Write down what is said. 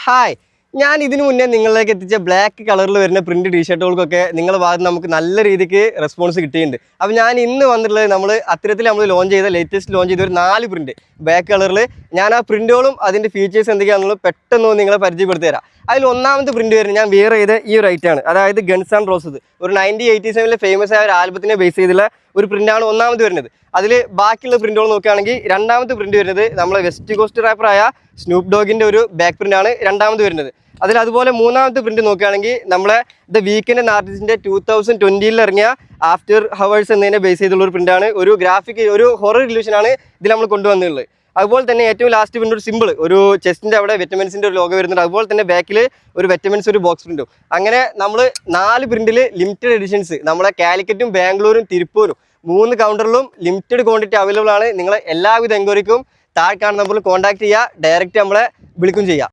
Hi, ഞാൻ ഇതിനു മുന്നേ നിങ്ങളിലേക്ക് എത്തിച്ച ബ്ലാക്ക് കളറിൽ വരുന്ന പ്രിന്റ് ടീഷർട്ടുകൾക്കൊക്കെ നിങ്ങളുടെ ഭാഗത്ത് നമുക്ക് നല്ല രീതിക്ക് റെസ്പോൺസ് കിട്ടിയിട്ടുണ്ട്. അപ്പോൾ ഞാൻ ഇന്ന് വന്നിട്ടുള്ളത് നമ്മൾ ലോഞ്ച് ചെയ്ത ലേറ്റസ്റ്റ് ലോഞ്ച് ചെയ്ത ഒരു 4 പ്രിന്റ് ബ്ലാക്ക് കളറിൽ. ഞാൻ ആ പ്രിന്റുകളും അതിൻ്റെ ഫീച്ചേഴ്സ് എന്തൊക്കെയാണെന്നുള്ളത് പെട്ടെന്ന് നിങ്ങളെ പരിചയപ്പെടുത്തി തരാം. അതിൽ ഒന്നാമത്തെ പ്രിന്റ് വരുന്നത് ഞാൻ വെയർ ചെയ്ത ഈ ഒരു ഐറ്റാണ്, അതായത് ഗൺസ് ആൻഡ് റോസസ്. ഒരു 1987 ഫേമസ് ആയ ഒരു ആൽബത്തിനെ ബേസ് ചെയ്തുള്ള ഒരു പ്രിന്റാണ് ഒന്നാമത് വരുന്നത്. അതിൽ ബാക്കിയുള്ള പ്രിന്റുകൾ നോക്കുകയാണെങ്കിൽ രണ്ടാമത്തെ പ്രിന്റ് വരുന്നത് നമ്മളെ വെസ്റ്റ് കോസ്റ്റ് റാപ്പറായ സ്നൂപ്പ് ഡോഗിൻ്റെ ഒരു ബാക്ക് പ്രിന്റാണ് രണ്ടാമത് വരുന്നത്. അതുപോലെ മൂന്നാമത്തെ പ്രിന്റ് നോക്കുകയാണെങ്കിൽ നമ്മളെ ദ വീക്കെൻഡ് എന്ന ആർട്ടിസ്റ്റിന്റെ 2020 ഇറങ്ങിയ ആഫ്റ്റർ ഹവേഴ്സ് എന്നതിനെ ബേസ് ചെയ്തുള്ള ഒരു പ്രിന്റാണ്. ഒരു ഗ്രാഫിക്, ഒരു ഹൊറർ ഇല്യൂഷനാണ് ഇതിൽ നമ്മൾ കൊണ്ടുവന്നിട്ടുള്ളത്. അതുപോലെ തന്നെ ഏറ്റവും ലാസ്റ്റ് പ്രിന്റ് ഒരു സിമ്പിൾ, ഒരു ചെസ്റ്റിന്റെ അവിടെ വിറ്റമിൻസിന്റെ ഒരു ലോഗോ വരുന്നുണ്ട്. അതുപോലെ തന്നെ ബാക്കിൽ ഒരു വിറ്റമിൻസ് ഒരു ബോക്സ് പ്രിന്റും. അങ്ങനെ നമ്മൾ 4 പ്രിന്റിൽ ലിമിറ്റഡ് എഡിഷൻസ് നമ്മളെ കാലിക്കറ്റും ബാംഗ്ലൂരും തിരുപ്പൂരും 3 കൗണ്ടറിലും ലിമിറ്റഡ് ക്വാണ്ടിറ്റി അവൈലബിൾ ആണ്. നിങ്ങൾ എല്ലാവിധ എൻക്വയറിക്കും താഴെ കാണുന്ന നമ്പറിൽ കോൺടാക്ട് ചെയ്യുക, ഡയറക്റ്റ് നമ്മളെ വിളിക്കും ചെയ്യുക.